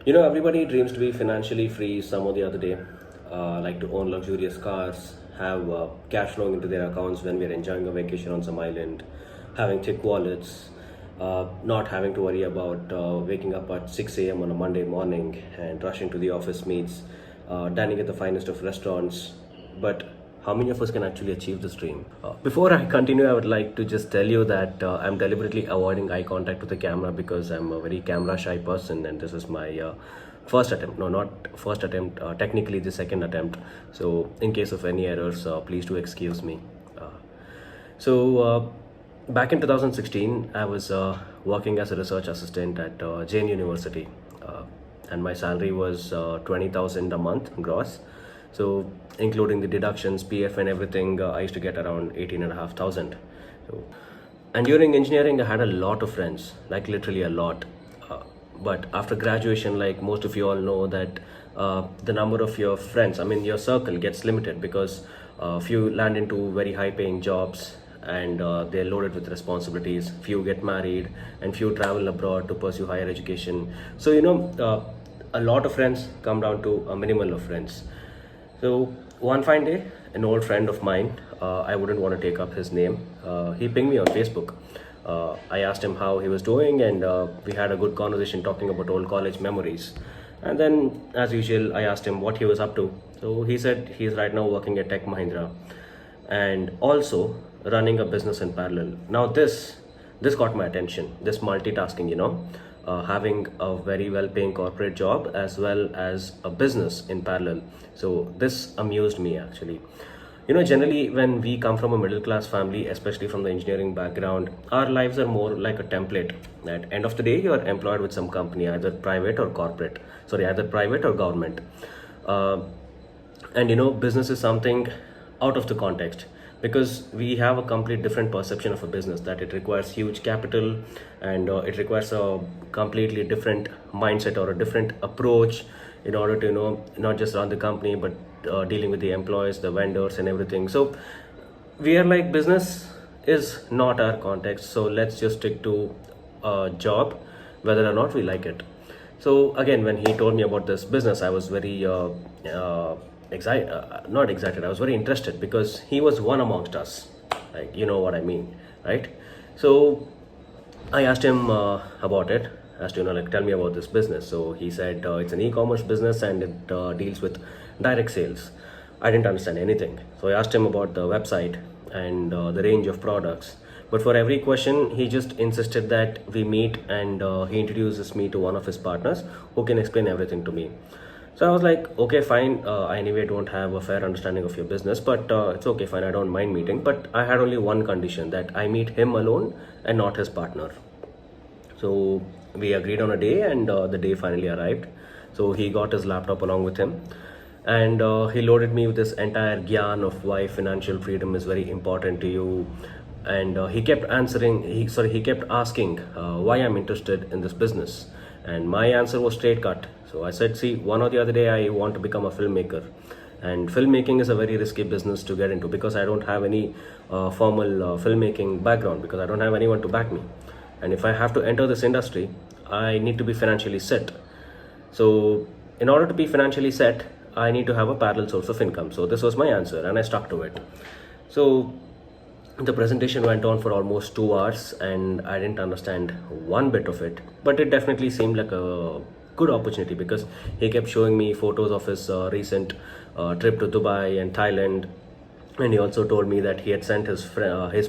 Everybody dreams to be financially free some or the other day, like to own luxurious cars, have cash flowing into their accounts when we're enjoying a vacation on some island, having thick wallets, not having to worry about waking up at 6 a.m. on a Monday morning and rushing to the office meets, dining at the finest of restaurants. But how many of us can actually achieve this dream? Before I continue, I would like to just tell you that I'm deliberately avoiding eye contact with the camera because I'm a very camera shy person, and this is my first attempt. No, not first attempt, technically the second attempt. So, in case of any errors, please do excuse me. So, back in 2016, I was working as a research assistant at Jain University, and my salary was 20,000 a month gross. So, including the deductions, PF, and everything, I used to get around 18,500. So, and during engineering, I had a lot of friends, like literally a lot. But after graduation, like most of you all know, that the number of your friends, I mean, your circle gets limited because few land into very high paying jobs and they're loaded with responsibilities. Few get married and few travel abroad to pursue higher education. So, a lot of friends come down to a minimal of friends. So one fine day, an old friend of mine, I wouldn't want to take up his name, he pinged me on Facebook. I asked him how he was doing, and we had a good conversation talking about old college memories. And then, as usual, I asked him what he was up to. So he said he's right now working at Tech Mahindra and also running a business in parallel. Now this got my attention. This multitasking, having a very well-paying corporate job as well as a business in parallel. So this amused me actually. Generally when we come from a middle-class family, especially from the engineering background, our lives are more like a template. At end of the day, you are employed with some company, either private or corporate. Sorry, either private or government. And business is something out of the context because we have a complete different perception of a business, that it requires huge capital and it requires a completely different mindset or a different approach in order to not just run the company but dealing with the employees, the vendors and everything. So we are like, business is not our context, so let's just stick to a job whether or not we like it. So again, when he told me about this business, I was very excited, not excited, I was very interested because he was one amongst us, like, you know what I mean, right? So I asked him about it, asked like, tell me about this business. So he said it's an e-commerce business and it deals with direct sales. I didn't understand anything, so I asked him about the website and the range of products. But for every question, he just insisted that we meet, and he introduces me to one of his partners who can explain everything to me. So I was like, okay, fine. I anyway don't have a fair understanding of your business, but it's okay, fine. I don't mind meeting. But I had only one condition, that I meet him alone and not his partner. So we agreed on a day, and the day finally arrived. So he got his laptop along with him, and he loaded me with this entire gyan of why financial freedom is very important to you. And he kept kept asking why I'm interested in this business. And my answer was straight cut. So I said, see, one or the other day I want to become a filmmaker. And filmmaking is a very risky business to get into because I don't have any formal filmmaking background, because I don't have anyone to back me. And if I have to enter this industry, I need to be financially set. So in order to be financially set, I need to have a parallel source of income. So this was my answer, and I stuck to it. So the presentation went on for almost 2 hours, and I didn't understand one bit of it, but it definitely seemed like a good opportunity because he kept showing me photos of his recent trip to Dubai and Thailand. And he also told me that he had sent his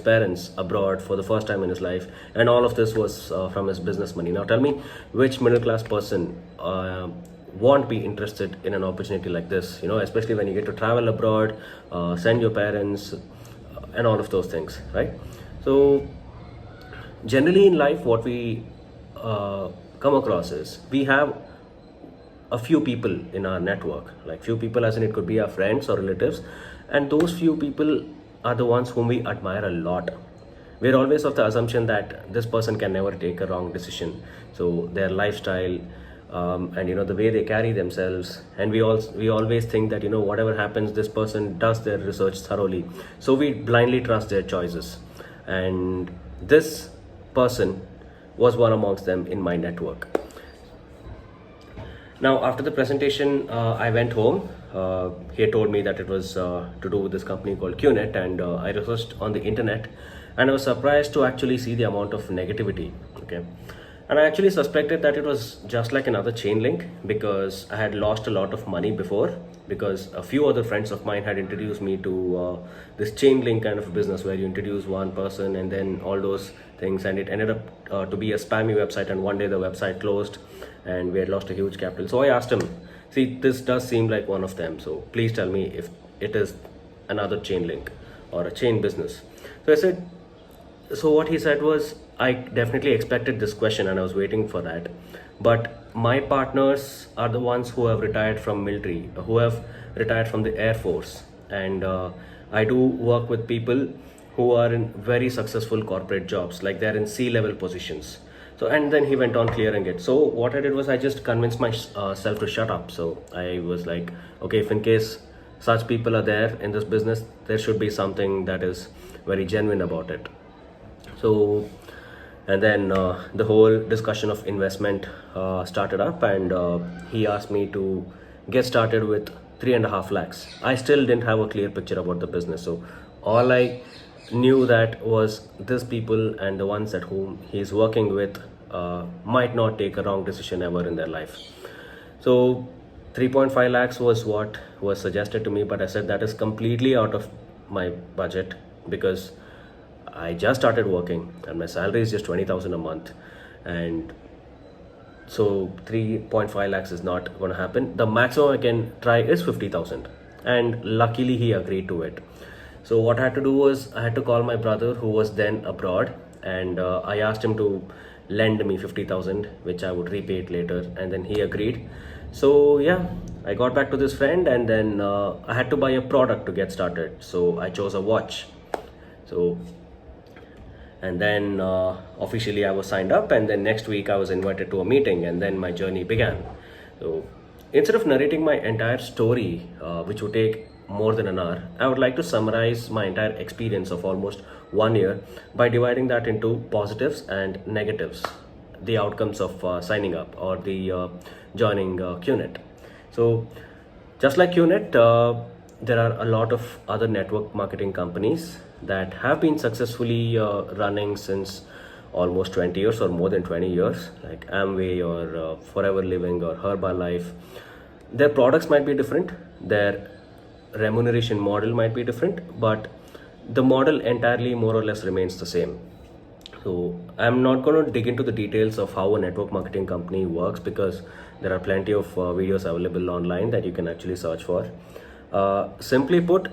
parents abroad for the first time in his life, and all of this was from his business money. Now tell me, which middle class person won't be interested in an opportunity like this, especially when you get to travel abroad, send your parents, and all of those things, right? So generally in life, what we come across is we have a few people in our network, like few people as in it could be our friends or relatives, and those few people are the ones whom we admire a lot. We're always of the assumption that this person can never take a wrong decision. So their lifestyle, and the way they carry themselves, and we always think that whatever happens, this person does their research thoroughly, so we blindly trust their choices. And this person was one amongst them in my network. Now, after the presentation, I went home. He had told me that it was to do with this company called Qnet, and I researched on the internet, and I was surprised to actually see the amount of negativity. Okay, and I actually suspected that it was just like another chain link because I had lost a lot of money before. Because a few other friends of mine had introduced me to this chain link kind of business where you introduce one person and then all those things, and it ended up to be a spammy website, and one day the website closed and we had lost a huge capital. So I asked him, see, this does seem like one of them, so please tell me if it is another chain link or a chain business. So I said, so what he said was, I definitely expected this question and I was waiting for that, but my partners are the ones who have retired from military, who have retired from the air force, and I do work with people who are in very successful corporate jobs, like they're in C-level positions. So, and then he went on clearing it. So what I did was I just convinced myself to shut up. So I was like, okay, if in case such people are there in this business, there should be something that is very genuine about it. So, and then the whole discussion of investment started up, and he asked me to get started with 3.5 lakhs. I still didn't have a clear picture about the business, so all I knew that was these people and the ones at whom he's working with might not take a wrong decision ever in their life. So 3.5 lakhs was what was suggested to me, but I said that is completely out of my budget because I just started working and my salary is just 20,000 a month, and so 3.5 lakhs is not going to happen. The maximum I can try is 50,000, and luckily he agreed to it. So what I had to do was I had to call my brother who was then abroad, and I asked him to lend me 50,000, which I would repay it later, and then he agreed. So yeah, I got back to this friend, and then I had to buy a product to get started. So I chose a watch. So and then officially I was signed up, and then next week I was invited to a meeting, and then my journey began. So instead of narrating my entire story, which would take more than an hour, I would like to summarize my entire experience of almost 1 year by dividing that into positives and negatives, the outcomes of signing up or the joining Qnet. So just like Qnet, there are a lot of other network marketing companies that have been successfully running since almost 20 years or more than 20 years, like Amway or Forever Living or Herbalife. Their products might be different, their remuneration model might be different, but the model entirely more or less remains the same. So I'm not going to dig into the details of how a network marketing company works because there are plenty of videos available online that you can actually search for. Simply put,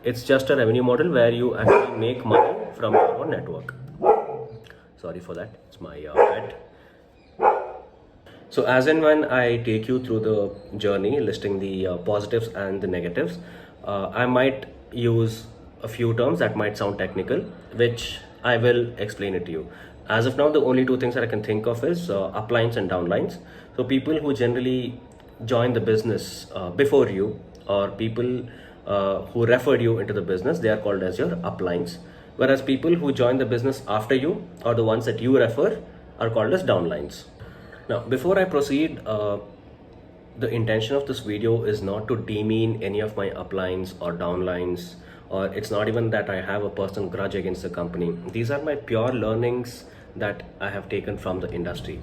it's just a revenue model where you actually make money from your own network. Sorry for that, it's my pet. So as and when I take you through the journey, listing the positives and the negatives, I might use a few terms that might sound technical, which I will explain it to you. As of now, the only two things that I can think of is uplines and downlines. So people who generally join the business before you, or people who referred you into the business, they are called as your uplines. Whereas people who join the business after you, or the ones that you refer, are called as downlines. Now, before I proceed, the intention of this video is not to demean any of my uplines or downlines, or it's not even that I have a personal grudge against the company. These are my pure learnings that I have taken from the industry.